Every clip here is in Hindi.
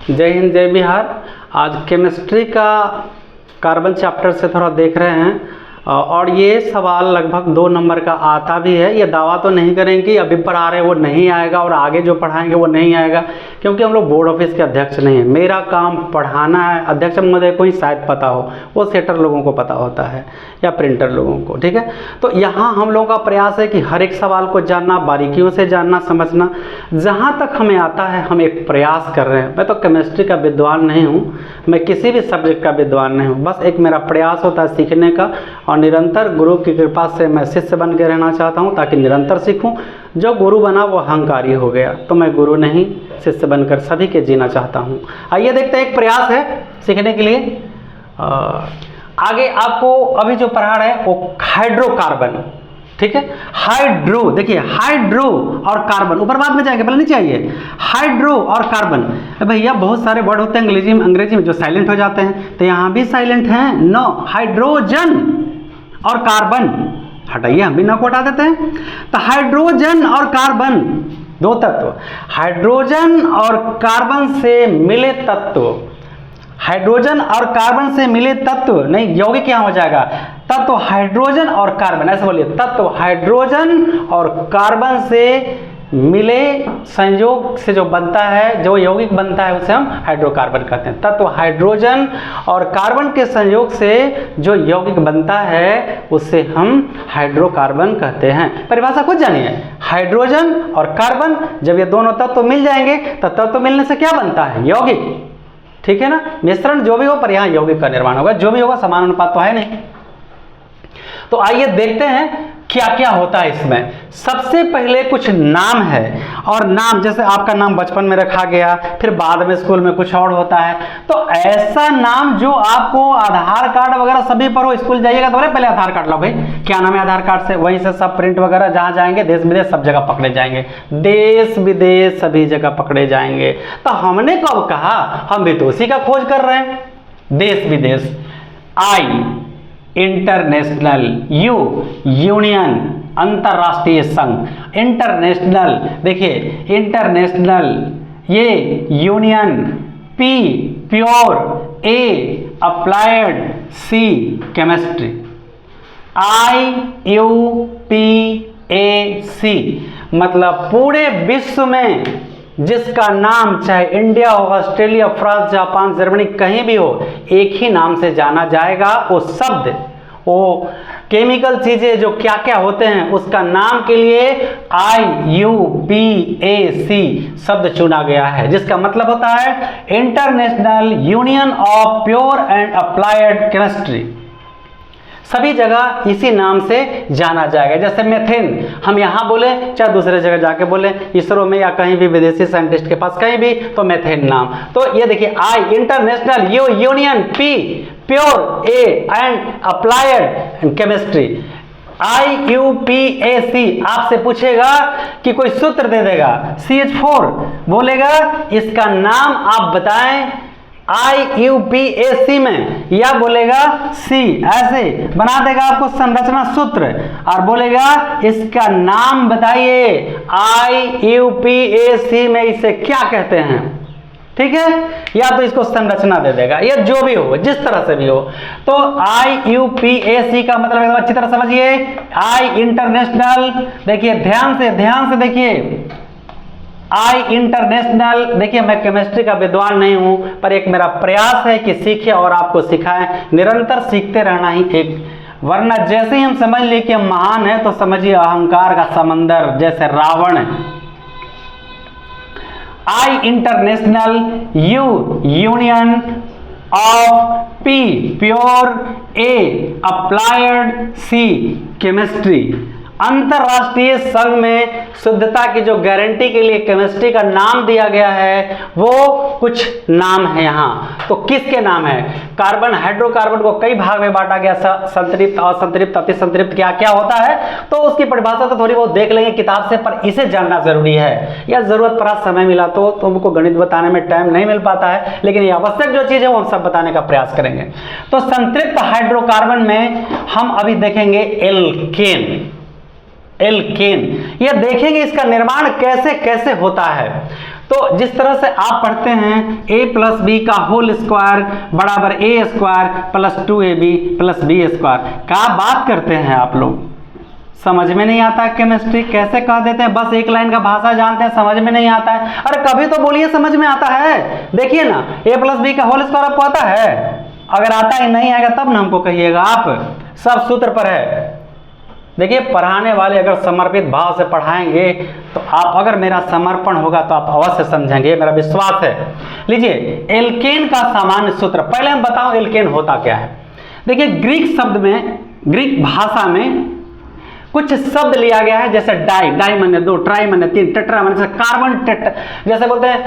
जय हिंद जय बिहार। आज केमिस्ट्री का कार्बन चैप्टर से थोड़ा देख रहे हैं और ये सवाल लगभग 2 नंबर का आता भी है। ये दावा तो नहीं करेंगे कि अभी पढ़ा रहे वो नहीं आएगा और आगे जो पढ़ाएंगे वो नहीं आएगा, क्योंकि हम लोग बोर्ड ऑफिस के अध्यक्ष नहीं हैं। मेरा काम पढ़ाना है। अध्यक्ष महोदय को ही शायद पता हो, वो सेटर लोगों को पता होता है या प्रिंटर लोगों को, ठीक है। तो यहाँ हम लोगों का प्रयास है कि हर एक सवाल को जानना, बारीकियों से जानना, समझना। जहाँ तक हमें आता है हम एक प्रयास कर रहे हैं। मैं तो केमिस्ट्री का विद्वान नहीं हूँ, मैं किसी भी सब्जेक्ट का विद्वान नहीं हूँ। बस एक मेरा प्रयास होता है सीखने का, और निरंतर गुरु की कृपा से मैं शिष्य बन के रहना चाहता हूँ ताकि निरंतर सीखूं। जो गुरु बना वो अहंकारी हो गया, तो मैं गुरु नहीं, शिष्य बनकर सभी के जीना चाहता हूँ। आइए देखते हैं, एक प्रयास है सीखने के लिए। आगे आपको अभी जो पढ़ा रहे हैं वो हाइड्रोकार्बन, ठीक है। हाइड्रो, देखिए हाइड्रो और कार्बन, ऊपर बाद में जाएंगे, पहले नहीं चाहिए। हाइड्रो और कार्बन, भैया बहुत सारे वर्ड होते हैं अंग्रेजी में जो साइलेंट हो जाते हैं, तो यहाँ भी साइलेंट हैं। नो, हाइड्रोजन और कार्बन, हटाइए, हम भी ना को हटा देते हैं। तो हाइड्रोजन और कार्बन, 2 तत्व, हाइड्रोजन और कार्बन से मिले तत्व, हाइड्रोजन और कार्बन से मिले तत्व, नहीं यौगिक क्या हो जाएगा, तत्व हाइड्रोजन और कार्बन, ऐसे बोलिए, तत्व हाइड्रोजन और कार्बन से मिले संयोग से जो बनता है, जो यौगिक बनता है उसे हम हाइड्रोकार्बन कहते हैं। तत्व हाइड्रोजन और कार्बन के संयोग से जो यौगिक बनता है उसे हम हाइड्रोकार्बन कहते हैं। परिभाषा खुद जानिए, हाइड्रोजन और कार्बन, जब ये दोनों तत्व मिल जाएंगे तो तत्व मिलने से क्या बनता है, यौगिक, ठीक है ना। मिश्रण जो भी हो, पर यहाँ यौगिक का निर्माण होगा, जो भी होगा समान अनुपात तो है नहीं। तो आइए देखते हैं क्या क्या होता है इसमें। सबसे पहले कुछ नाम है, और नाम जैसे आपका नाम बचपन में रखा गया, फिर बाद में स्कूल में कुछ और होता है। तो ऐसा नाम जो आपको आधार कार्ड वगैरह सभी पर हो, स्कूल जाइएगा तो बोले पहले आधार कार्ड लो भाई, क्या नाम है आधार कार्ड से, वहीं से सब प्रिंट वगैरह जहाँ जाएंगे, देश विदेश सब जगह पकड़े जाएंगे, देश विदेश सभी जगह पकड़े जाएंगे। तो हमने कब कहा, हम भी तो उसी का खोज कर रहे हैं, देश विदेश। आई, इंटरनेशनल, यू, यूनियन, अंतरराष्ट्रीय संघ, इंटरनेशनल, देखिए इंटरनेशनल, ये union, P pure, A applied, C chemistry. IUPAC मतलब पूरे विश्व में जिसका नाम चाहे इंडिया हो, ऑस्ट्रेलिया, फ्रांस, जापान, जर्मनी, कहीं भी हो, एक ही नाम से जाना जाएगा। वो शब्द, वो केमिकल चीजें जो क्या क्या होते हैं उसका नाम के लिए IUPAC शब्द चुना गया है, जिसका मतलब होता है international union of pure and applied chemistry. सभी जगह इसी नाम से जाना जाएगा। जैसे मेथेन हम यहाँ बोले, चाहे दूसरे जगह जाके बोले, इसरो में या कहीं भी विदेशी साइंटिस्ट के पास कहीं भी, तो मेथेन नाम। तो ये देखिए, I international, U union, P pure, A and applied chemistry. IUPAC आपसे पूछेगा कि कोई सूत्र दे देगा, CH4 बोलेगा, इसका नाम आप बताएं IUPAC में, या बोलेगा C, ऐसे बना देगा आपको संरचना सूत्र, और बोलेगा इसका नाम बताइए IUPAC में इसे क्या कहते हैं, ठीक है। या तो इसको संरचना दे देगा, या जो भी हो, जिस तरह से भी हो। तो IUPAC का मतलब एकदम अच्छी तरह समझिए, आई इंटरनेशनल, देखिए ध्यान से देखिए, आई इंटरनेशनल, देखिए मैं केमिस्ट्री का विद्वान नहीं हूं, पर एक मेरा प्रयास है कि सीखे और आपको सिखाएं। निरंतर सीखते रहना ही एक, वरना जैसे ही हम समझ लिए कि हम महान है, तो समझिए अहंकार का समंदर जैसे रावण है। I international, U union of, P pure, A applied, C chemistry. अंतरराष्ट्रीय संघ में शुद्धता की जो गारंटी के लिए केमिस्ट्री का नाम दिया गया है, वो कुछ नाम है यहाँ। तो किसके नाम है, कार्बन, हाइड्रोकार्बन को कई भाग में बांटा गया, संतृप्त, असंतृप्त, अतिसंतृप्त, क्या क्या होता है, तो उसकी परिभाषा तो थोड़ी बहुत देख लेंगे किताब से, पर इसे जानना जरूरी है। या जरूरत पड़ा, समय मिला तो तुमको गणित बताने में टाइम नहीं मिल पाता है, लेकिन ये आवश्यक जो चीज है वो हम सब बताने का प्रयास करेंगे। तो संतृप्त हाइड्रोकार्बन में हम अभी देखेंगे एल्केन। ये देखेंगे इसका निर्माण कैसे कैसे होता है। तो जिस तरह से आप पढ़ते हैं a प्लस बी का होल स्क्वायर बराबर a square plus 2ab plus b square का बात करते हैं आप लोग, समझ में नहीं आता है केमिस्ट्री, कैसे कह देते हैं, बस एक लाइन का भाषा जानते हैं, समझ में नहीं आता है। अरे कभी तो बोलिए समझ में आता है। देखिए ना, a प्लस बी का होल स्क्वायर आपको आता है? अगर आता ही नहीं आएगा तब ना हमको कहिएगा, आप सब सूत्र पर है। देखिए पढ़ाने वाले अगर समर्पित भाव से पढ़ाएंगे तो आप, अगर मेरा समर्पण होगा तो आप अवश्य समझेंगे, मेरा विश्वास है। लीजिए एल्केन का सामान्य सूत्र, पहले हम बताओ एल्केन होता क्या है। देखिए ग्रीक शब्द में, ग्रीक भाषा में कुछ शब्द लिया गया है, जैसे डाई, डाई माने 2, ट्राई माने 3, टेट्रा माने कार्बन टेट्रा, जैसे बोलते हैं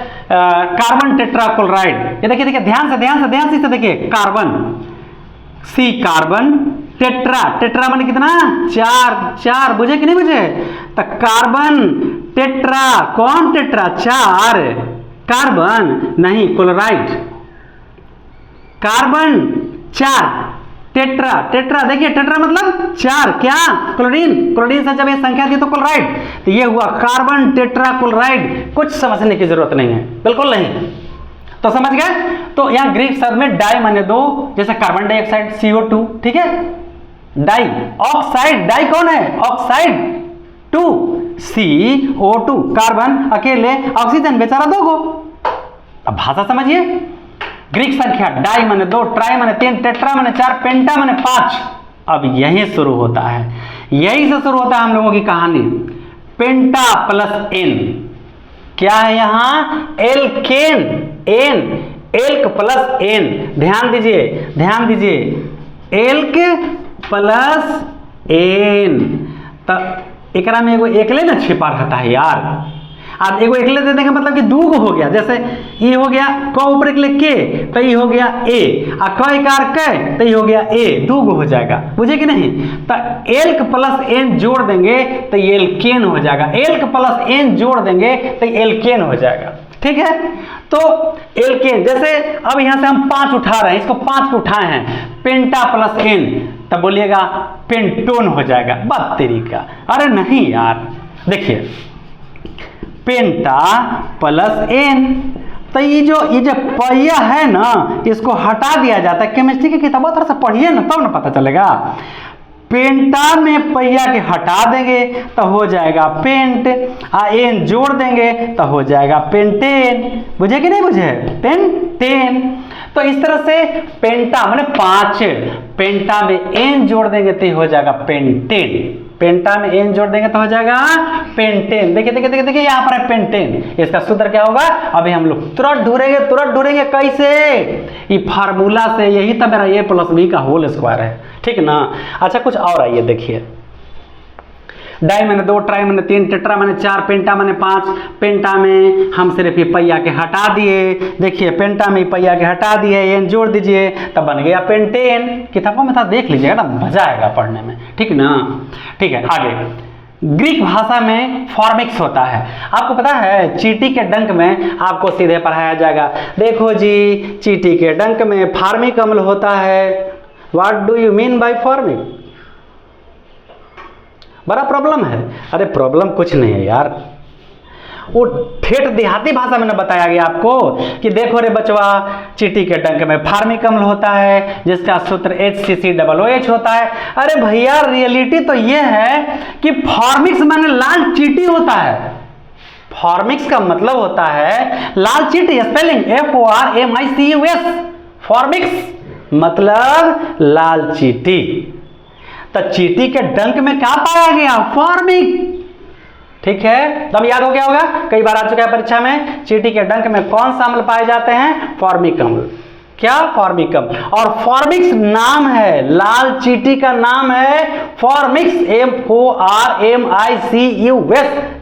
कार्बन टेट्राक्लोराइड। ये देखिए ध्यान से देखिए, carbon C carbon, tetra, tetra माने कितना 4, बुझे कि नहीं बुझे? तो कार्बन टेट्रा, कौन टेट्रा? 4 कार्बन नहीं क्लोराइड, कार्बन 4 टेट्रा, टेट्रा देखिए टेट्रा मतलब 4, क्या? क्लोरीन, क्लोरीन से जब ये संख्या थी तो क्लोराइड, तो ये हुआ कार्बन टेट्रा क्लोराइड। कुछ समझने की जरूरत नहीं है, बिल्कुल नहीं, तो समझ गए। तो यहाँ ग्रीक शब्द में डाई माने 2, जैसे कार्बन डाइऑक्साइड CO2, ठीक है। डाई, ऑक्साइड, डाई कौन है? ऑक्साइड 2 CO2, कार्बन अकेले, ऑक्सीजन बेचारा 2 को। अब भाषा समझिए, ग्रीक संख्या डाई माने 2, ट्राई माने 3, टेट्रा माने 4, पेंटा माने 5। अब यही शुरू होता है, यही से शुरू होता है हम लोगों की कहानी। पेंटा प्लस एन, क्या है यहाँ? Alkane, N, alk plus N, ध्यान दीजिए, एल्क प्लस एन। तब एकरा में एगो एकले ना छिपा रहता है यार। आप एगो एकले दे देंगे मतलब कि 2 गो हो गया, जैसे ये हो गया क ऊपर एकले के, तो ये हो गया ए, आ क इकार क, तो ये हो गया ए, 2 गो हो जाएगा, बुझे कि नहीं? तो एल्क प्लस एन जोड़ देंगे तो ये एल्केन हो जाएगा, एल्क प्लस एन जोड़ देंगे तो ये एल्केन हो जाएगा, ठीक है। तो एल्केन, जैसे अब यहां से हम 5 उठा रहे हैं, इसको 5 को उठाए हैं, पेंटा प्लस एन, तब बोलिएगा पेंटोन हो जाएगा। बात तेरी का, अरे नहीं यार, देखिए पेंटा प्लस एन, तो ये जो पहिया है ना, इसको हटा दिया जाता है। केमिस्ट्री की किताबों थोड़ा सा पढ़िए ना, तब ना पता चलेगा। पेंटा में पहिया के हटा देंगे तो हो जाएगा पेंट, एन जोड़ देंगे तो हो जाएगा पेंटेन, बुझे कि नहीं बुझे? पेंटेन। तो इस तरह से पेंटा माने 5, पेंटा में एन जोड़ देंगे तो हो जाएगा पेंटेन, पेंटा में एन जोड़ देंगे तो हो जाएगा पेंटेन। देखिए यहाँ पर है पेंटेन, इसका सूत्र क्या होगा? अभी हम लोग तुरंत ढूंढेंगे कैसे? ये फार्मूला से, यही तो मेरा a प्लस बी का होल स्क्वायर है, ठीक ना। अच्छा कुछ और आइए देखिए, डाई माने 2, ट्राई माने 3, टेट्रा माने 4, पेंटा माने 5। पेंटा में हम सिर्फ ये पहिया के हटा दिए, देखिए पेंटा में पहिया के हटा दिए, एन जोड़ दीजिए तब बन गया पेंटेन। किताबों में था देख लीजिएगा ना, मजा आएगा पढ़ने में, ठीक ना। ठीक है, आगे ग्रीक भाषा में फॉर्मिक्स होता है। आपको पता है चींटी के डंक में आपको सीधे पढ़ाया जाएगा, देखो जी चींटी के डंक में फार्मिक अम्ल होता है। What do you mean by formic? बड़ा प्रॉब्लम है। अरे प्रॉब्लम कुछ नहीं है यार, वो ठेठ देहाती भाषा में न बताया गया आपको कि देखो रे बचवा, चींटी के डंक में फार्मिक अम्ल होता है जिसका सूत्र HCCOOH होता है। अरे भैया रियलिटी तो ये है कि फॉर्मिक्स माने लाल चींटी होता है। फॉर्मिक्स का मतलब होता है लाल चींटी, स्पेलिंग FORMICUS, फॉर्मिक्स मतलब लाल चींटी। तो चींटी के डंक में क्या पाया गया? फॉर्मिक, ठीक है। तब याद हो गया होगा, कई बार आ चुका है परीक्षा में, चींटी के डंक में कौन सा अम्ल पाए जाते हैं? फॉर्मिक अम्ल। क्या? फॉर्मिक अम्ल। और फॉर्मिक्स नाम है, लाल चींटी का नाम है फॉर्मिक्स, FORMICUS।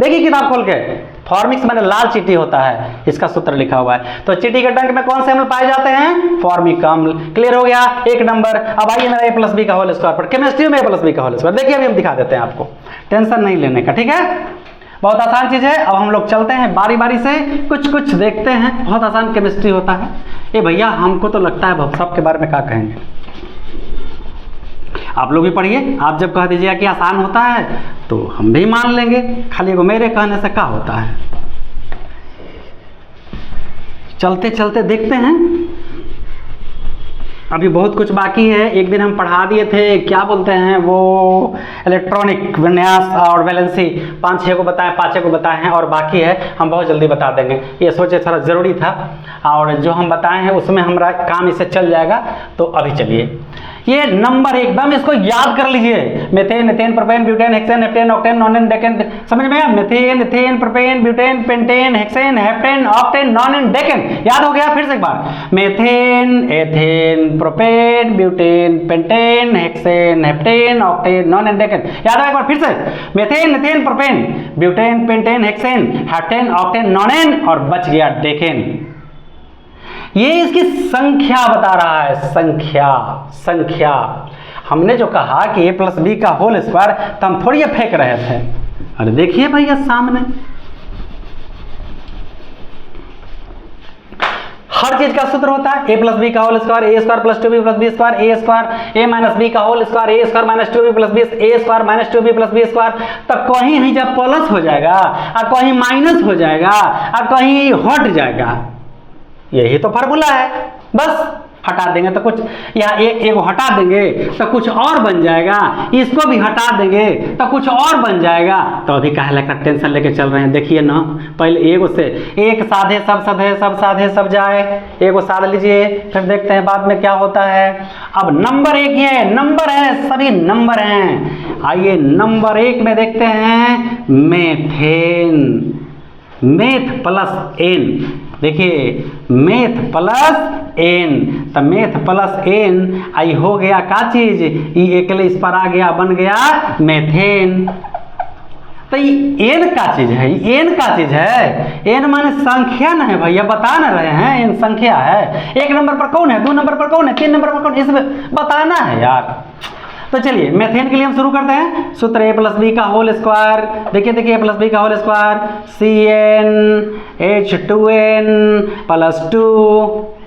देखिए किताब खोल के, फॉर्मिक्स माने लाल चींटी होता है, इसका सूत्र लिखा हुआ है। तो चींटी के डंक में कौन से अम्ल पाए जाते हैं? फॉर्मिक अम्ल। क्लियर हो गया, 1 नंबर। अब आइए मेरा a प्लस बी का होल स्क्वायर पर, केमिस्ट्री में a प्लस बी का होल स्क्वायर देखिए अभी हम दिखा देते हैं आपको, टेंशन नहीं लेने का, ठीक है। बहुत आसान चीज है। अब हम लोग चलते हैं बारी बारी से, कुछ कुछ देखते हैं। बहुत आसान केमिस्ट्री होता है ये भैया, हमको तो लगता है सब के बारे में क्या कहेंगे, आप लोग भी पढ़िए। आप जब कह दीजिएगा कि आसान होता है तो हम भी मान लेंगे, खाली को मेरे कहने से क्या होता है। चलते चलते देखते हैं, अभी बहुत कुछ बाकी है। एक दिन हम पढ़ा दिए थे, क्या बोलते हैं वो, इलेक्ट्रॉनिक विन्यास और वैलेंसी 5-6 को बताएं, 5 को बताए हैं और बाकी है हम बहुत जल्दी बता देंगे। ये सोचे थोड़ा ज़रूरी था और जो हम बताए हैं उसमें हमारा काम इससे चल जाएगा। तो अभी चलिए, ये नंबर एकदम इसको याद कर लीजिए, methane, ethane, propane, butane, hexane, heptane, octane, nonane, decane, समझ में आया? Methane, ethane, propane, butane, pentane, hexane, heptane, octane, nonane, decane. याद हो गया? फिर से एक बार, methane, ethane, propane, butane, pentane, hexane, heptane, octane, nonane, decane. याद हो एक बार फिर से, methane, ethane, propane, butane, pentane, hexane, heptane, octane, nonane और बच गया डेकेन। ये इसकी संख्या बता रहा है, संख्या। हमने जो कहा कि a + b का होल स्क्वायर, तो हम थोड़ी ये फेंक रहे थे। अरे देखिए भैया सामने हर चीज का सूत्र होता है, a + b का whole square, a² + 2b + b², a² a - b का whole square, a² - 2b + b, a² - 2b + b²। तो कहीं नहीं जब प्लस हो जाएगा और कहीं माइनस हो जाएगा और कहीं हट जाएगा, यही तो फार्मूला है। बस हटा देंगे तो कुछ, यहाँ एक हटा देंगे तो कुछ और बन जाएगा, इसको भी हटा देंगे तो कुछ और बन जाएगा। तो अभी काहे लेकर टेंशन लेके चल रहे हैं? देखिए ना, पहले एगो से एक साधे सब साधे सब साधे सब जाए, एगो साध लीजिए, फिर देखते हैं बाद में क्या होता है। अब नंबर 1 ये नंबर है, सभी नंबर हैं। आइए नंबर 1 में देखते हैं मेथेन, मेथ प्लस एन। देखिए मेथ प्लस एन, तो मेथ प्लस एन आई हो गया का चीज, ये अकेले इस पर आ गया, बन गया मेथेन। तो ये एन का चीज है, एन का चीज है। एन माने संख्या ना है भैया, बता ना रहे हैं एन संख्या है। 1 नंबर पर कौन है, 2 नंबर पर कौन है, 3 नंबर पर कौन, इसमें बताना है यार। तो चलिए मेथेन के लिए हम शुरू करते हैं। सूत्र a + b का होल स्क्वायर। देखिए a + b का होल स्क्वायर, CnH2n + 2,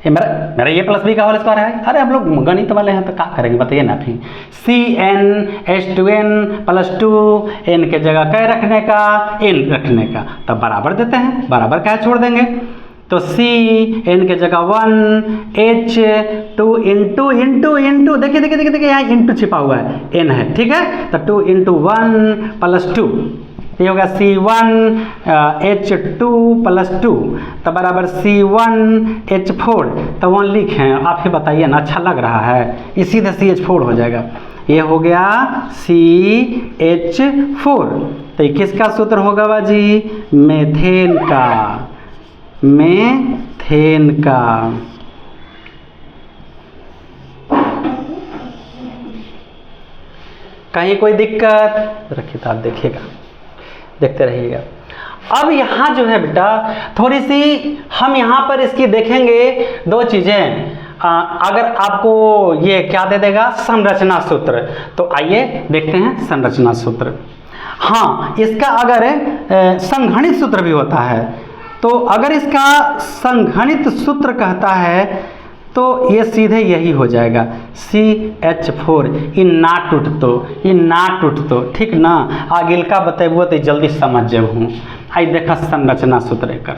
मेरा a + b का होल स्क्वायर है। अरे हम लोग गणित वाले हैं तो क्या करेंगे बताइए ना। फिर CnH2n + 2, n के जगह क्या रखने का, n रखने का, तब बराबर देते हैं, बराबर क्या छोड़ देंगे। तो C n के जगह 1, H 2 इंटू देखिए यहाँ इंटू छिपा हुआ है, n है, ठीक है। तो 2 × 1 + 2, ये होगा C1 H2 + 2, तो बराबर C1 H4। तो 1 लिखें, आप ही बताइए ना, अच्छा लग रहा है, इसी से CH4 हो जाएगा। ये हो गया CH4। तो ये किसका सूत्र होगा बाजी, मेथेन का, मेथेन का। कहीं कोई दिक्कत, रखिए तो आप देखिएगा, देखते रहिएगा। अब यहाँ जो है बेटा थोड़ी सी हम यहाँ पर इसकी देखेंगे 2 चीज़ें। अगर आपको ये क्या दे देगा, संरचना सूत्र, तो आइए देखते हैं संरचना सूत्र। हाँ, इसका अगर संघनित सूत्र भी होता है, तो अगर इसका संघनित सूत्र कहता है तो ये सीधे यही हो जाएगा, CH4। इन ना टूट तो ठीक ना, आगिल का बतेबो तो जल्दी समझ जाऊँ। आई देखा संरचना सूत्र कर,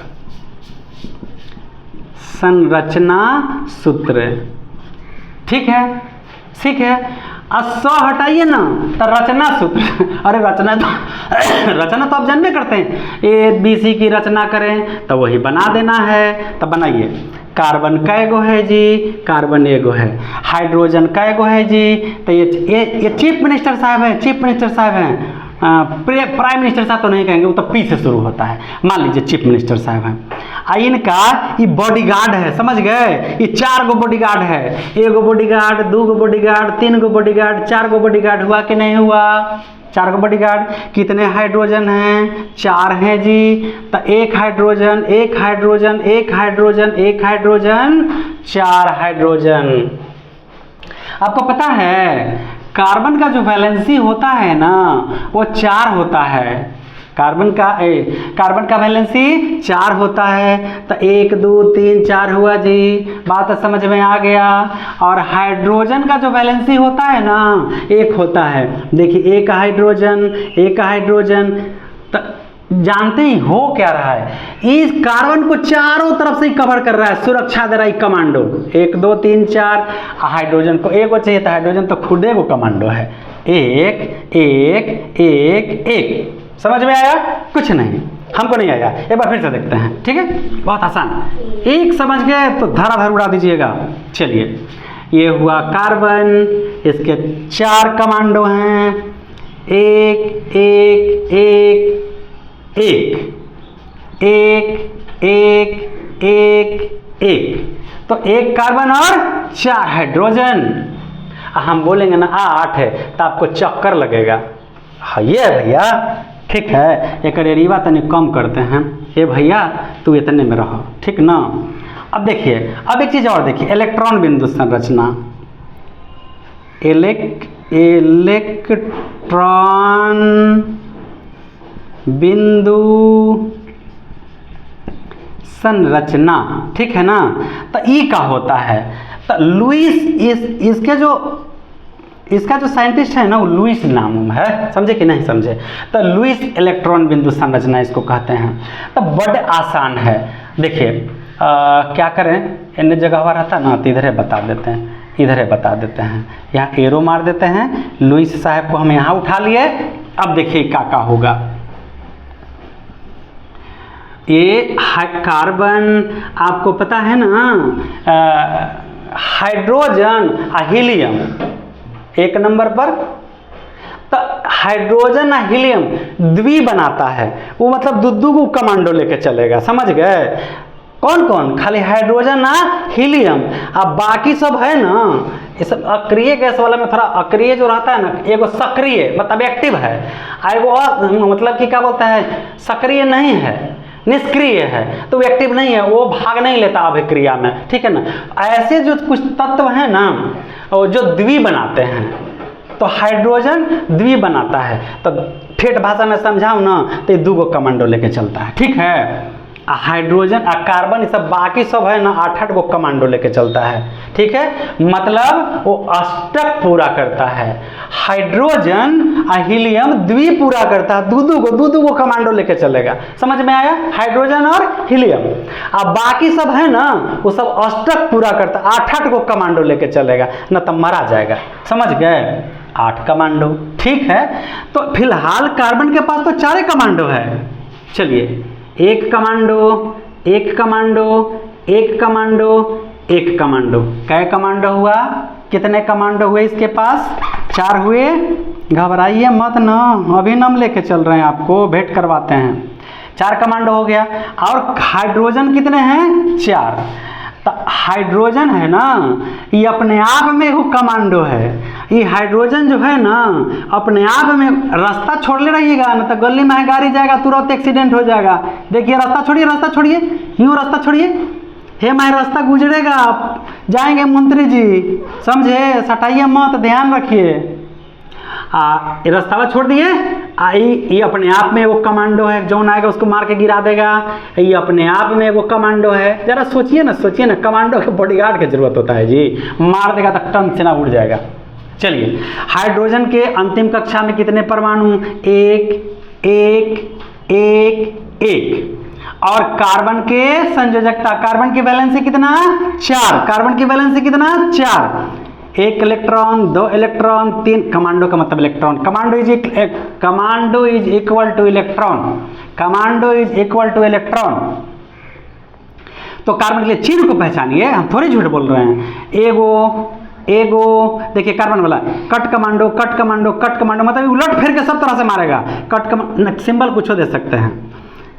संरचना सूत्र, ठीक है। स्व हटाइए ना तो रचना सूत्र। अरे रचना तो आप जानते करते हैं, ABC की रचना करें तो वही बना देना है। तो बनाइए, कार्बन कै गो है जी, कार्बन एगो है। हाइड्रोजन कै गो है जी, तो ये चीफ मिनिस्टर साहब हैं, चीफ मिनिस्टर साहब हैं। प्राइम मिनिस्टर साहब तो नहीं कहेंगे, वो तो पी से शुरू होता है। मान लीजिए चीफ मिनिस्टर साहब हैं। इनका ये बॉडीगार्ड है, समझ गए, ये 4 गो बॉडीगार्ड है। 1 गो बॉडीगार्ड, 2 गो बॉडीगार्ड, 3 गो बॉडीगार्ड, 4 गो बॉडीगार्ड हुआ कि नहीं हुआ? 4 गो बॉडीगार्ड। कितने हाइड्रोजन हैं? 4 हैं जी। तो 1 hydrogen, 1 hydrogen, 1 hydrogen, 1 hydrogen, 4 hydrogen. आपको पता है कार्बन का जो वैलेंसी होता है ना, वो 4 होता है। कार्बन का वैलेंसी 4 होता है। तो 1 2 3 4 हुआ जी, बात समझ में आ गया। और हाइड्रोजन का जो वैलेंसी होता है ना, 1 होता है। देखिए 1 हाइड्रोजन, 1 हाइड्रोजन, तो जानते ही हो क्या रहा है, इस कार्बन को चारों तरफ से कवर कर रहा है, सुरक्षा दे रहा है कमांडो। 1 2 3 4, हाइड्रोजन को एक चाहिए था, हाइड्रोजन तो खुद को कमांडो है। 1 1 1 1, समझ में आया? कुछ नहीं, हमको नहीं आया, एक बार फिर से देखते हैं, ठीक है? बहुत आसान, एक समझ गए तो धराधर उड़ा दीजिएगा। चलिए, ये हुआ कार्बन, इसके 4 कमांडो हैं, 1 1 1 1 1 1 1 1, तो 1 कार्बन और 4 हाइड्रोजन। हम बोलेंगे ना 8 है तो आपको चक्कर लगेगा। हाँ ये भैया ठीक है, एक एरिया तनिक कम करते हैं, ये भैया तू इतने में रहो, ठीक ना? अब देखिए, अब एक चीज़ और देखिए, इलेक्ट्रॉन बिंदु संरचना, इलेक्ट्रॉन बिंदु संरचना, ठीक है ना? तो ई का होता है, तो लुईस इसका जो साइंटिस्ट है ना वो लुईस नाम है, समझे कि नहीं समझे? तो लुईस इलेक्ट्रॉन बिंदु संरचना इसको कहते हैं। तो बड़े आसान है, देखिए क्या करें, इन जगह हुआ रहता ना तो इधर बता देते हैं, इधर बता देते हैं, यहाँ एरो मार देते हैं, लुईस साहब को हम यहाँ उठा लिए। अब देखिए क्या होगा, ये कार्बन आपको पता है ना, हाइड्रोजन और हीलियम 1 नंबर पर, तो हाइड्रोजन और हीलियम द्वि बनाता है, वो मतलब दुद्दू को कमांडो लेके चलेगा, समझ गए? कौन कौन? खाली हाइड्रोजन ना हीलियम, अब बाकी सब है ना, ये सब अक्रिय गैस वाला में थोड़ा अक्रिय जो रहता है ना, एगो सक्रिय मतलब एक्टिव है, एगो मतलब कि क्या बोलता है, सक्रिय नहीं है, निष्क्रिय है, तो वो एक्टिव नहीं है, वो भाग नहीं लेता अभिक्रिया में, ठीक है ना? ऐसे जो कुछ तत्व हैं ना जो द्वि बनाते हैं, तो हाइड्रोजन द्वि बनाता है, तो ठेठ भाषा में समझाऊं ना तो ये 2 कमांडो लेके चलता है, ठीक है? हाइड्रोजन कार्बन ये सब बाकी सब है ना 8 गो कमांडो लेके चलता है, ठीक है? मतलब वो अष्टक पूरा करता है, हाइड्रोजन और हीलियम द्वि पूरा करता है, 2 गो कमांडो लेके चलेगा, समझ में आया? हाइड्रोजन और हीलियम, अब बाकी सब है ना वो सब अष्टक पूरा करता है, 8 गो कमांडो लेके चलेगा, न तो मारा जाएगा, समझ गए? 8 कमांडो, ठीक है? तो फिलहाल कार्बन के पास तो 4 कमांडो है। चलिए, 1 कमांडो 1 कमांडो 1 कमांडो 1 कमांडो, कै कमांडो हुआ? कितने कमांडो हुए इसके पास? 4 हुए। घबराइए मत ना, अभी नाम लेके चल रहे हैं, आपको भेंट करवाते हैं। 4 कमांडो हो गया, और हाइड्रोजन कितने हैं? 4। तो हाइड्रोजन है ना ये अपने आप में वो कमांडो है, ये हाइड्रोजन जो है ना अपने आप में, रास्ता छोड़ ले रहिएगा ना तो गली में गाड़ी जाएगा, तुरंत एक्सीडेंट हो जाएगा। देखिए रास्ता छोड़िए, रास्ता छोड़िए, यूँ रास्ता छोड़िए, हे माए रास्ता गुजरेगा, आप जाएंगे मंत्री जी, समझे? सटाइए मत, ध्यान रखिए। रास्ता छोड़ दिए, ये अपने आप में वो कमांडो है, जौन आएगा उसको मार के गिरा देगा, ये अपने आप में वो कमांडो है। जरा सोचिए ना, कमांडो के बॉडीगार्ड की जरूरत होता है जी, मार देगा तो टन से ना उड़ जाएगा। चलिए, हाइड्रोजन के अंतिम कक्षा में कितने परमाणु? 1 1 1 1। और कार्बन के संयोजकता, कार्बन की वैलेंसी कितना? 4। कार्बन की वैलेंसी कितना? 4। 1 इलेक्ट्रॉन, 2 इलेक्ट्रॉन, 3 कमांडो का मतलब electron, commando is equal two electron, commando is equal two electron. तो कार्बन के लिए चिन्ह को पहचानिए, हम थोड़ी झूठ बोल रहे हैं। एगो देखिए कार्बन वाला cut commando cut commando cut commando, मतलब उलट फिर के सब तरह से मारेगा। सिंबल कुछ दे सकते हैं,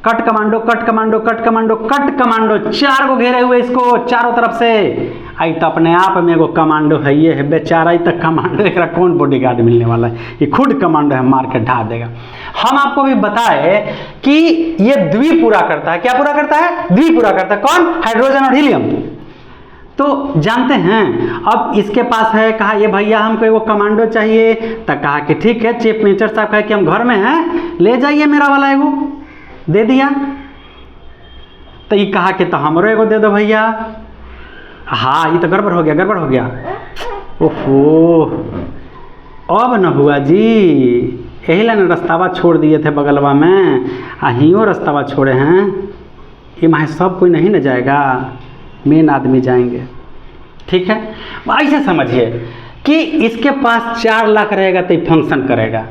cut commando cut commando cut commando cut commando, 4 को घेरे हुए इसको चारों तरफ से। आई तो अपने आप में एगो कमांडो है, ये है बेचारा, ही तक कमांडो, एक कौन बॉडीगार्ड मिलने वाला है, ये खुद कमांडो है, मार के ढा देगा। हम आपको भी बताए कि ये द्वि पूरा करता है, क्या पूरा करता है? द्वि पूरा करता है। कौन? हाइड्रोजन और हीलियम। तो जानते हैं, अब इसके पास है, कहा ये भैया हमको एगो कमांडो चाहिए, तो कहा कि ठीक है, चीफ मिनिस्टर साहब कहा कि हम घर में हैं, ले जाइए मेरा वाला एगो, दे दिया। तो ये कहा कि तो हमरो एगो दे दो भैया। हाँ ये तो गड़बड़ हो गया। ओहो, अब न हुआ जी, यही ला रास्तावा छोड़ दिए थे बगलवा में, हियो रास्तावा छोड़े हैं। ये माहे सब कोई नहीं न जाएगा, मेन आदमी जाएंगे। ठीक है, ऐसे समझिए कि इसके पास 4 लाख रहेगा तो फंक्शन करेगा,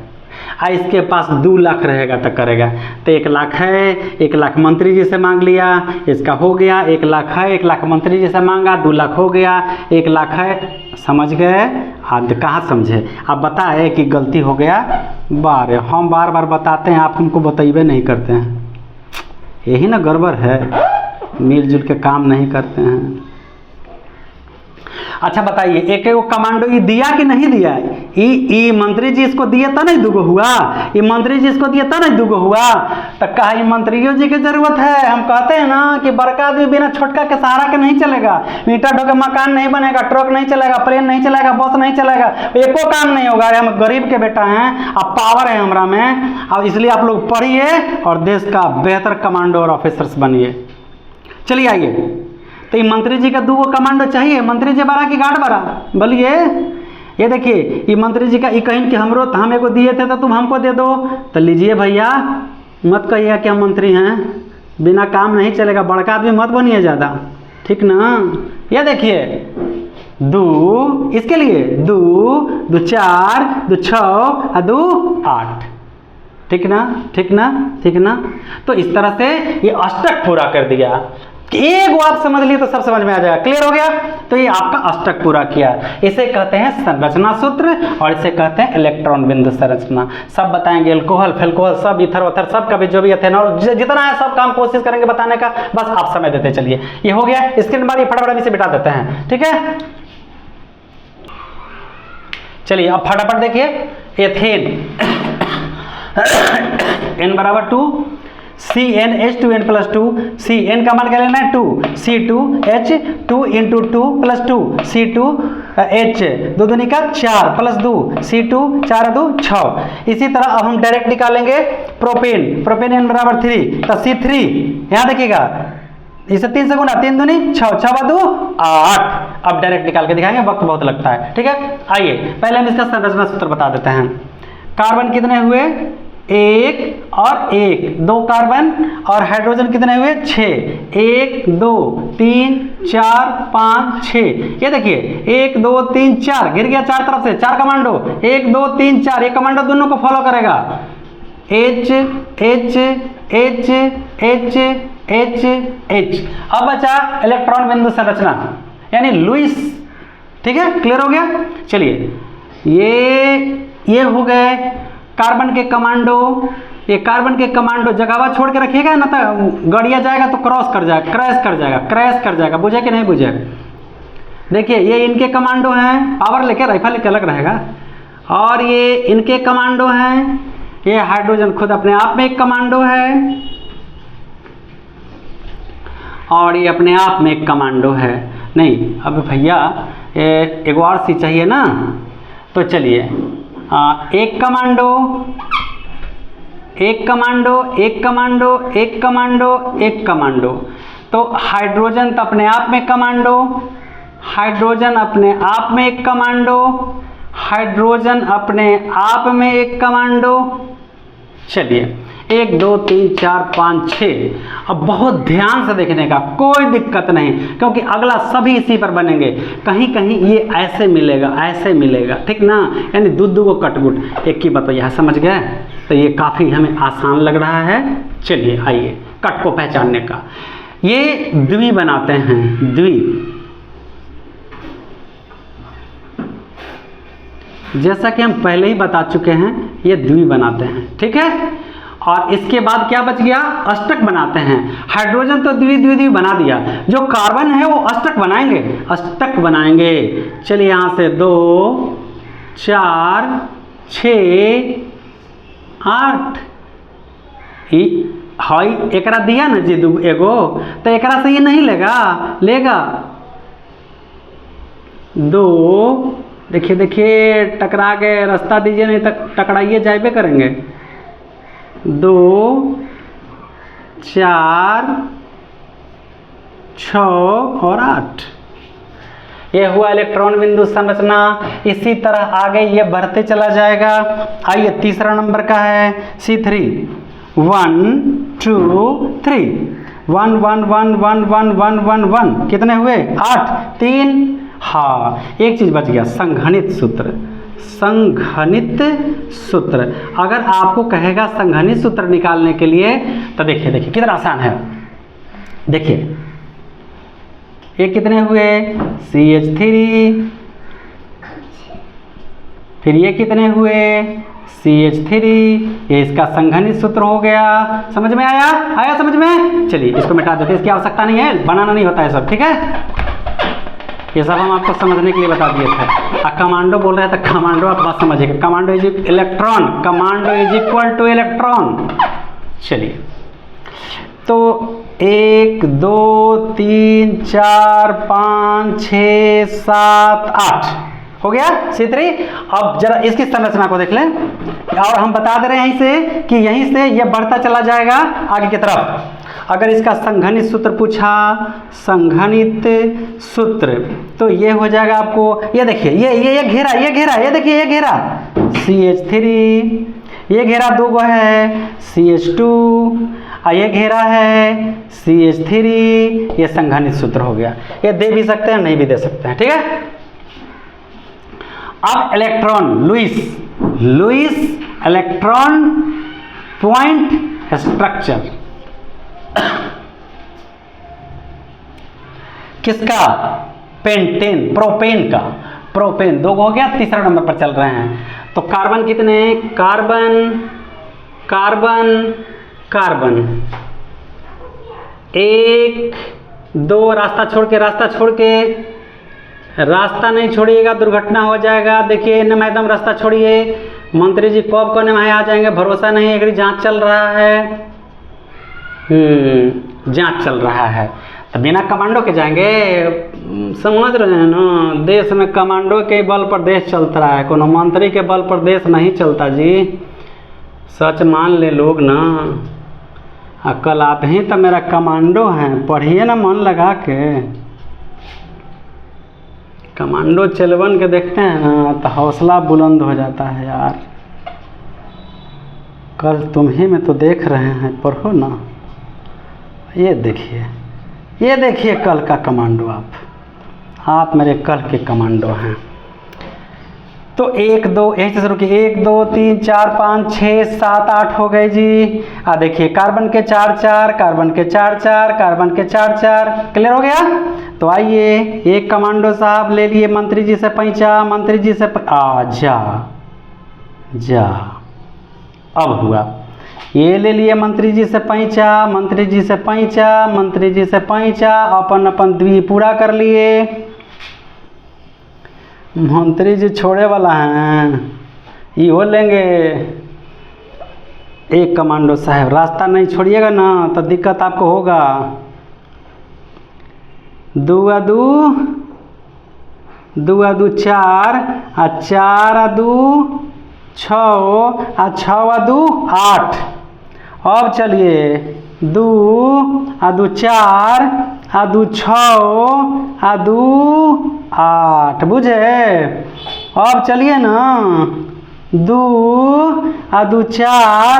इसके पास 2 लाख रहेगा तो करेगा। तो 1 लाख है, 1 लाख मंत्री जी से मांग लिया, इसका हो गया। 1 लाख है, 1 लाख मंत्री जी से मांगा, 2 लाख हो गया। 1 लाख है, समझ गए? आप कहाँ समझे? आप बताए कि गलती हो गया। बार हम बार बार बताते हैं, आप हमको बताइए नहीं करते हैं, यही ना गड़बड़ है, मिलजुल के काम नहीं करते हैं। अच्छा बताइए, एक वो कमांडो ये दिया कि नहीं दिया? ये मंत्री जी इसको दिए था नहीं दुगो हुआ, ये मंत्री जी इसको दिए था नहीं दुगो हुआ। तो कहा मंत्रियों जी की जरूरत है। हम कहते हैं ना कि बड़का आदमी बिना छोटका के सहारा के नहीं चलेगा। ईंटा ढो के मकान नहीं बनेगा, ट्रक नहीं चलेगा, प्लेन नहीं चलेगा, बस नहीं चलेगा, एको काम नहीं होगा। हम गरीब के बेटा हैं, अब पावर है हमरा में, अब इसलिए आप लोग पढ़िए और देश का बेहतर कमांडो और ऑफिसर्स बनिए। चलिए आइए, तो ये मंत्री जी का 2 कमांडो चाहिए। मंत्री जी बड़ा कि गार्ड बड़ा? बोलिए। ये देखिए, ये मंत्री जी का ये कहीं कि हमरो हम एगो दिए थे तो तुम हमको दे दो। तो लीजिए भैया, मत कहिए कि हम मंत्री हैं, बिना काम नहीं चलेगा। बड़का आदमी मत बनिए ज़्यादा, ठीक ना? ये देखिए 2 इसके लिए 2 2 4 2 6 और 2 8, ठीक ना? ठीक ना? ठीक ना? तो इस तरह से ये अष्टक पूरा कर दिया। एक आप समझ लिए तो सब समझ में आ जाएगा। क्लियर हो गया? तो ये आपका अष्टक पूरा किया। इसे कहते हैं संरचना सूत्र और इसे कहते हैं इलेक्ट्रॉन बिंदु संरचना। सब बताएंगे, अल्कोहल फेल्कोहल सब, इथर उथर सब का भी जो भी एथेनॉल जितना है सब काम कोशिश करेंगे बताने का, बस आप समय देते चलिए। ये हो गया, इसके बाद ये फटाफट इसे बिठा देते हैं। ठीक है, चलिए अब फटाफट देखिए। एथेन n बराबर 2, CnH2n+2, Cn का मान क्या लेना है 2, C2H 2 × 2 + 2, C2H 2 दूनी का 4 + 2, C2 4 2 6। इसी तरह अब हम डायरेक्ट निकालेंगे प्रोपेन। प्रोपेन n बराबर 3, तो C3 यहाँ देखिएगा, इसे 3 से गुना, 3 दूनी 6, 6 2 8। अब डायरेक्ट निकाल के दिखाएंगे, वक्त बहुत लगता है। ठीक है, आइए पहले हम इसका संरचना सूत्र बता देते हैं। कार्बन कितने हुए? 1 और 1, 2 कार्बन, और हाइड्रोजन कितने हुए? 6, 1 2 3 4 5 6। ये देखिए 1 2 3 4 गिर गया 4 तरफ से, 4 कमांडो, 1 2 3 4। ये कमांडो दोनों को फॉलो करेगा, H H H H H H। अब बचा इलेक्ट्रॉन बिंदु संरचना यानी लुईस। ठीक है, क्लियर हो गया? चलिए ये हो गए कार्बन के कमांडो। ये कार्बन के कमांडो जगह छोड़ के रखिएगा ना, तो गड़िया जाएगा तो क्रैश कर जाएगा। बुझे कि नहीं बुझे? देखिए ये इनके कमांडो हैं, पावर लेके राइफल लेके अलग रहेगा, और ये इनके कमांडो हैं। ये हाइड्रोजन खुद अपने आप में एक कमांडो है, और ये अपने आप में एक कमांडो है। नहीं अब भैया एक और सी चाहिए ना, तो चलिए एक कमांडो, एक कमांडो, एक कमांडो, एक कमांडो, एक कमांडो। तो हाइड्रोजन तो अपने आप में कमांडो, हाइड्रोजन अपने आप में एक कमांडो, हाइड्रोजन अपने आप में एक कमांडो। चलिए 1 2 3 4 5 6। अब बहुत ध्यान से देखने का, कोई दिक्कत नहीं, क्योंकि अगला सभी इसी पर बनेंगे। कहीं कहीं ये ऐसे मिलेगा, ठीक ना? यानी दूध को कटगुट एक ही बताइए, समझ गए? तो ये काफ़ी हमें आसान लग रहा है। चलिए आइए कट को पहचानने का। ये द्वि बनाते हैं, द्वि। जैसा कि हम पहले ही बता चुके हैं, ये द्वि बनाते हैं। ठीक है, और इसके बाद क्या बच गया? अष्टक बनाते हैं। हाइड्रोजन तो द्वि बना दिया, जो कार्बन है वो अष्टक बनाएंगे। चलिए यहाँ से 2 4 6 8 हाई एकरा दिया ना जी एगो, तो एकरा से ये नहीं लेगा 2। देखिए टकरा के रास्ता दीजिए, नहीं तक टकराइए जाइबे करेंगे। 2 4 6 और 8। ये हुआ इलेक्ट्रॉन बिंदु संरचना। इसी तरह आगे ये बढ़ते चला जाएगा। आइए तीसरा नंबर का है C3, 1 2 3, 1 1 1 1 1 1 1 1, कितने हुए 8, 3। हाँ एक चीज बच गया, संघनित सूत्र। संघनित सूत्र अगर आपको कहेगा संघनित सूत्र निकालने के लिए तो देखिए देखिए कितना आसान है। देखिए ये कितने हुए CH3, फिर ये कितने हुए CH3, ये इसका संघनित सूत्र हो गया। समझ में आया? आया समझ में? चलिए इसको मिटा देते हैं, इसकी आवश्यकता नहीं है, बनाना नहीं होता है सब, ठीक है। ये सब हम आपको समझने के लिए बता दिए थे। कमांडो बोल रहे थे, कमांडो आप बात समझिएगा। Commando is electron, commando is equal two electron. चलिए तो 1 2 3 4 5 6 7 8 हो गया C3। अब जरा इसकी संरचना को देख लें, और हम बता दे रहे हैं यहीं से कि यहीं से ये बढ़ता चला जाएगा आगे की तरफ। अगर इसका संघनित सूत्र पूछा, संघनित सूत्र, तो ये हो जाएगा आपको, ये देखिए ये घेरा, ये घेरा, ये देखिए ये घेरा CH3, ये घेरा 2 गो है CH2, ये घेरा है CH3, ये संघनित सूत्र हो गया। ये दे भी सकते हैं नहीं भी दे सकते हैं, ठीक है। अब electron Lewis electron point structure किसका? पेंटेन, प्रोपेन का। प्रोपेन 2 हो गया, तीसरा नंबर पर चल रहे हैं। तो कार्बन कितने? कार्बन कार्बन कार्बन 1 2, रास्ता छोड़ के रास्ता नहीं छोड़िएगा, दुर्घटना हो जाएगा। देखिए न मैडम रास्ता छोड़िए, मंत्री जी कब को वहाँ आ जाएंगे, भरोसा नहीं है। अगर जांच चल रहा है, जांच चल रहा है, तो बिना कमांडो के जाएंगे? समझ रहे हैं ना, देश में कमांडो के बल पर देश चलता रहा है, कोनो मंत्री के बल पर देश नहीं चलता जी, सच मान ले लोग ना। कल आप ही तो मेरा कमांडो हैं, पढ़िए ना मन लगा के। कमांडो चलवन के देखते हैं ना तो हौसला बुलंद हो जाता है यार। कल तुम्ही में तो देख रहे हैं, पढ़ो ना। ये देखिए कल का कमांडो, आप मेरे कल के कमांडो हैं। तो 1 2 यहीं से शुरू किए, 1 2 3 4 5 6 7 8 हो गए जी। देखिए कार्बन के 4 4, कार्बन के 4 4, कार्बन के 4 4, क्लियर हो गया। तो आइए एक कमांडो साहब ले लिए, मंत्री जी से पैंचा, मंत्री जी से जा अब हुआ। ये ले लिए मंत्री जी से पैंचा, मंत्री जी से पैंचा, मंत्री जी से पैंचा, अपन अपन द्वि पूरा कर लिए। मंत्री जी छोड़े वाला हैं, ये हो लेंगे। एक कमांडो साहब रास्ता नहीं छोड़िएगा ना तो दिक्कत आपको होगा। 2 2 2 2 4, 4 2 6, 6 2 8। अब चलिए 2 2 4, 2 6, 2 8, बुझे। अब चलिए ना 2 2 4,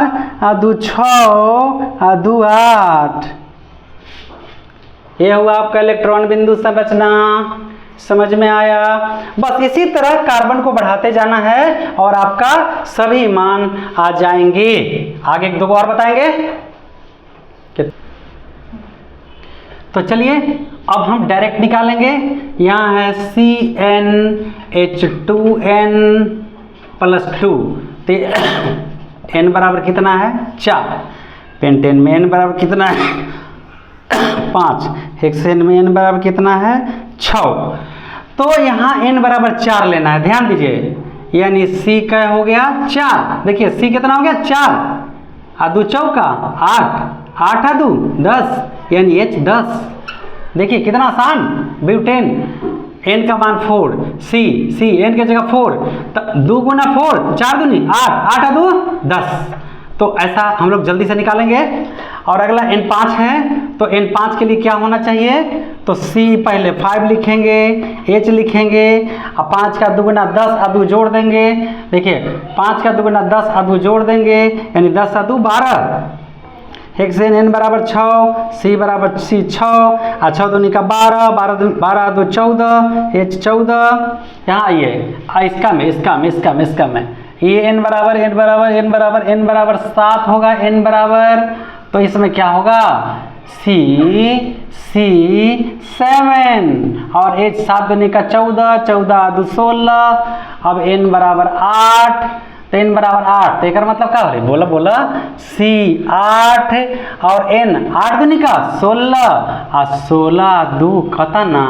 2 6, 2 8। ये हुआ आपका इलेक्ट्रॉन बिंदु संरचना। समझ में आया? बस इसी तरह कार्बन को बढ़ाते जाना है और आपका सभी मान आ जाएंगे। आगे 1 2 को और बताएंगे। तो चलिए अब हम डायरेक्ट निकालेंगे। यहाँ है CnH2n+2, तो n बराबर कितना है 4, पेंटेन में n बराबर कितना है 5, हेक्सेन में n बराबर कितना है 6। तो यहाँ n बराबर 4 लेना है, ध्यान दीजिए। यानी C का हो गया 4, देखिए C कितना हो गया 4, 2 चौका 8, 8 2 10, यानी H 10। देखिए कितना आसान, ब्यूटेन n का मान 4, C n की जगह 4, तो 2 गुना 4, 4 दूनी 8, 8 2 10। तो ऐसा हम लोग जल्दी से निकालेंगे। और अगला N5 है, तो N5 के लिए क्या होना चाहिए तो सी पहले 5 लिखेंगे, एच लिखेंगे, अब 5 का दुगुना 10 अदू जोड़ देंगे। देखिए 5 का दुगुना 10 अदू जोड़ देंगे यानी 10 अदू 12। हेक्सेन एन बराबर 6, सी बराबर सी 6, 6 दूनी का 12, 12 दो 14, एच 14। यहाँ आइए इसका में ये एन बराबर 7 होगा, एन बराबर, तो इसमें क्या होगा सी 7 और एच 7 दूनी का 14, 14 दो 16। अब एन बराबर 8, तो एन बराबर 8, तो एक मतलब क्या हो रही बोला सी 8 और एन 8 दूनी का 16 और 16 दू कतना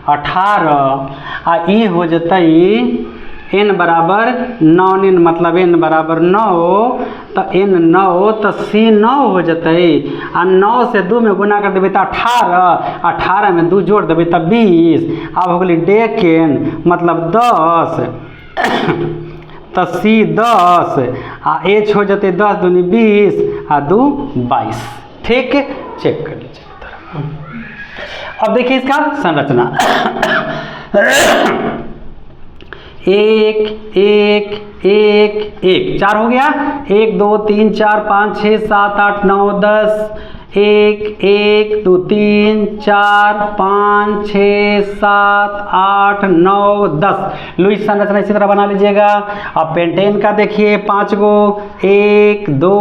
18 ई हो जतई एन बराबर 9, मतलब एन बराबर 9, तो एन 9 तो सी 9 हो जतई। आ 9 से 2 में गुना कर देवे तो 18, 18 में 2 जोड़ देवे तो 20। अब हो गई डेकेन मतलब 10, तो सी 10 आ एच हो जते 10 दूनी 20 आ 2 22। ठीक है, चेक कर लीजिए। अब देखिए इसका संरचना 1 1 1 1 4 हो गया। 1 2 3 4 5 6 7 8 9 10, 1 1 2 3 4 5 6 7 8 9 10। लुईस संरचना इसी तरह बना लीजिएगा। अब पेंटेन का देखिए 5 गो, 1 2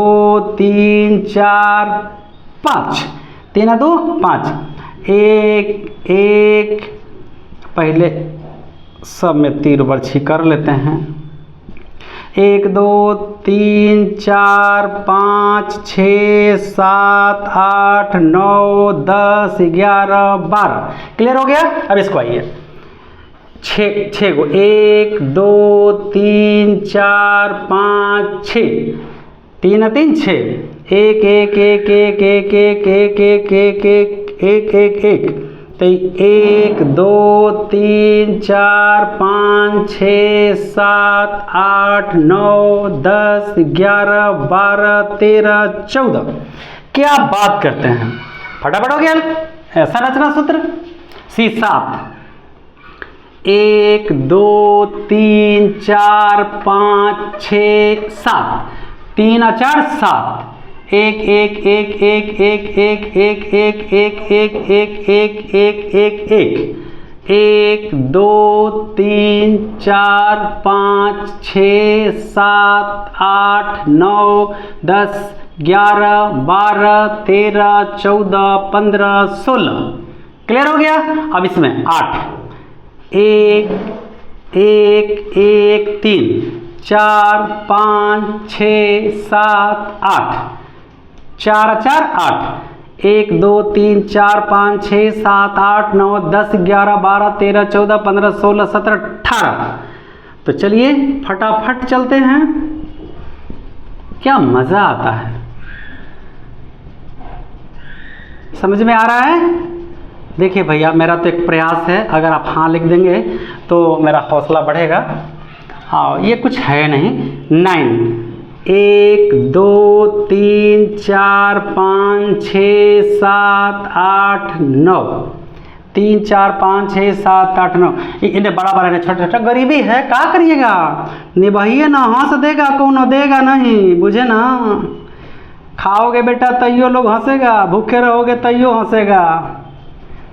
3 4 5, 3 2 5, 1 1 पहले सब में तीर बर्छी कर लेते हैं। 1 2 3 4 5 6 7 8 9 10 11 12। क्लियर हो गया। अब इसको आइए 6 गो, 1 2 3 4 5 6, 3 3 6, 1 1 1 1 1 1 1 1 1 1 1। तो 1 2 3 4 5 6 7 8 9 10 11 12 13 14। क्या बात करते हैं, फटाफट हो गया। ऐसा रचना सूत्र सी 7, 1 2 3 4 5 6 7, 3 4 7, 1 1 1 1 1 1 1 1 1 1 1 1 1 1 1 2 3 4 5 6 7 8 9 10 11 12 13 14 15 16। क्लियर हो गया। अब इसमें 8, 1 1 1 3 4 5 6 7 8, 4 4 8, 1 2 3 4 5 6 7 8 9 10 11 12 13 14 15 16 17 18। तो चलिए फटाफट चलते हैं। क्या मज़ा आता है, समझ में आ रहा है। देखिए भैया मेरा तो एक प्रयास है, अगर आप हाँ लिख देंगे तो मेरा हौसला बढ़ेगा। हाँ ये कुछ है नहीं। 9 1 2 3 4 5 6 7 8 9, 3 4 5 6 7 8 9। इन्हें बड़ा बड़ा छोटा छोटा गरीबी है, क्या करिएगा, निभाइए ना, हंस देगा कौन देगा नहीं, बुझे ना। खाओगे बेटा तैयो लोग हंसेगा, भूखे रहोगे तैयो हंसेगा,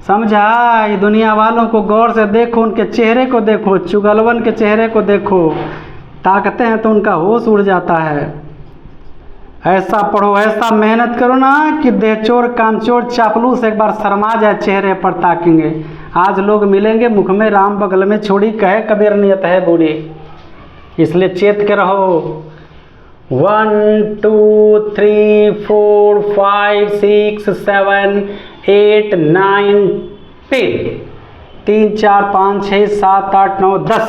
समझा। ये दुनिया वालों को गौर से देखो, उनके चेहरे को देखो, चुगलवन के चेहरे को देखो, ताकते हैं तो उनका होश उड़ जाता है। ऐसा पढ़ो, ऐसा मेहनत करो ना कि देहचोर कामचोर चापलूस एक बार शर्मा जाए, चेहरे पर ताकेंगे। आज लोग मिलेंगे मुख में राम बगल में छोड़ी, कहे कबीर नियत है बूढ़ी। इसलिए चेत के रहो। 1 2 3 4 5 6 7 8 9 10, 3 4 5 6 7 8 9 10।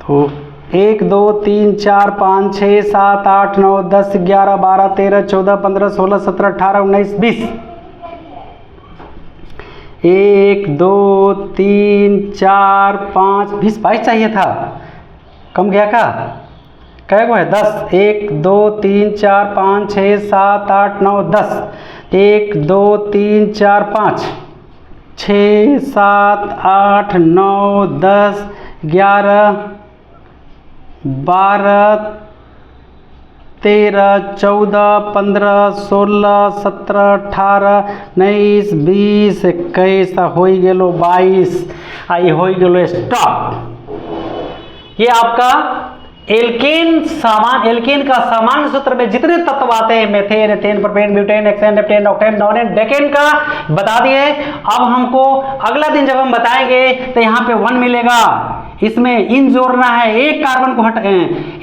तो 1 2 3 4 5 6 7 8 9 10 11 12 13 14 15 16 17 18 19 20। 1 2 3 4 5 20 22 चाहिए था, कम गया का, कै गो है 10। 1 2 3 4 5 6 7 8 9 10, 1 2 3 4 5, 6 7 8 9 10 11 12 13 14 15 16 17 18 19 20 21 हो गेलो 22 आई हो गेलो स्टॉप। ये आपका एल्केन का सामान्य सूत्र में जितने तत्व आते हैं methane, ethane, propane, butane, hexane, heptane, octane, नोनेन, decane का बता दिए। अब हमको अगला दिन जब हम बताएंगे तो यहाँ पे 1 मिलेगा, इसमें इन जोड़ना है, एक कार्बन को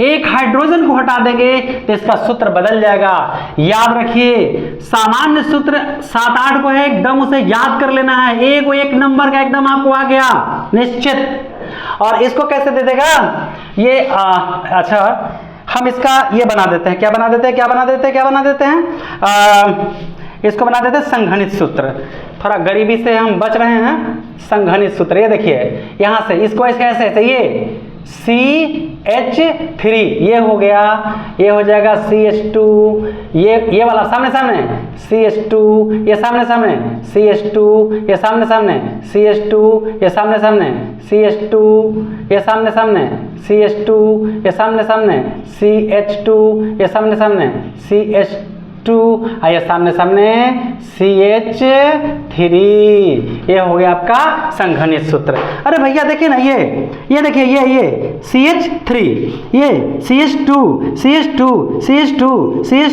एक हाइड्रोजन को हटा देंगे तो इसका सूत्र बदल जाएगा। याद रखिए सामान्य सूत्र 7-8 को है, एकदम उसे याद कर लेना है, एक नंबर का एकदम आपको आ गया निश्चित। और इसको कैसे दे देगा ये अच्छा हम इसका ये बना देते हैं, क्या बना देते हैं इसको बना देते हैं संघनित सूत्र। थोड़ा गरीबी से हम बच रहे हैं, संघनित सूत्र। ये देखिए यहाँ से इसको ऐसे ये CH3 ये हो गया, ये हो जाएगा CH2, ये वाला सामने CH2, ये सामने CH2, ये सामने CH2, ये सामने CH2, ये सामने CH2, ये सामने CH2, ये सामने CH2, ये सामने CH3। ये हो गया आपका संघनित सूत्र। अरे भैया देखिए ना ये देखिए ये CH3, ये CH2, CH दूगो CH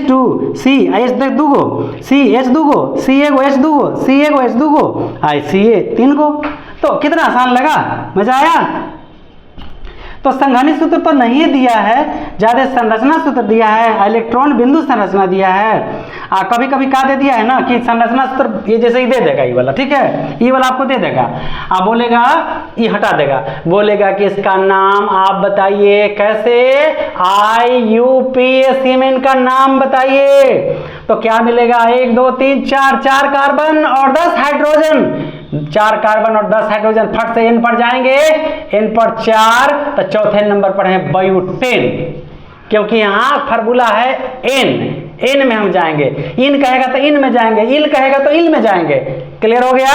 दूगो C1H दूगो Ca 3 गो। तो कितना आसान लगा, मजा आया। तो संघनित सूत्र तो नहीं दिया है, ज्यादा संरचना सूत्र दिया है, इलेक्ट्रॉन बिंदु संरचना दिया है। कभी कभी क्या दे दिया है ना कि संरचना सूत्र ये जैसे ही दे देगा, ये वाला ठीक है, ये वाला आपको दे देगा, बोलेगा ये हटा देगा, बोलेगा कि इसका नाम आप बताइए, कैसे IUPAC में इनका नाम बताइए। तो क्या मिलेगा 1 2 3 4 कार्बन और 10 हाइड्रोजन, 4 कार्बन और 10 हाइड्रोजन फट से N पर जाएंगे, N पर 4 तो चौथे नंबर पर है ब्यूटेन, क्योंकि यहाँ फार्मूला है N में हम जाएंगे, इन कहेगा तो इन में जाएंगे, इल कहेगा तो इल में जाएंगे। क्लियर हो गया।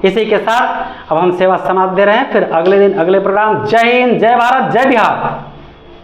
इसी के साथ अब हम सेवा समाप्त दे रहे हैं, फिर अगले दिन अगले प्रोग्राम। जय हिंद, जय भारत, जय बिहार।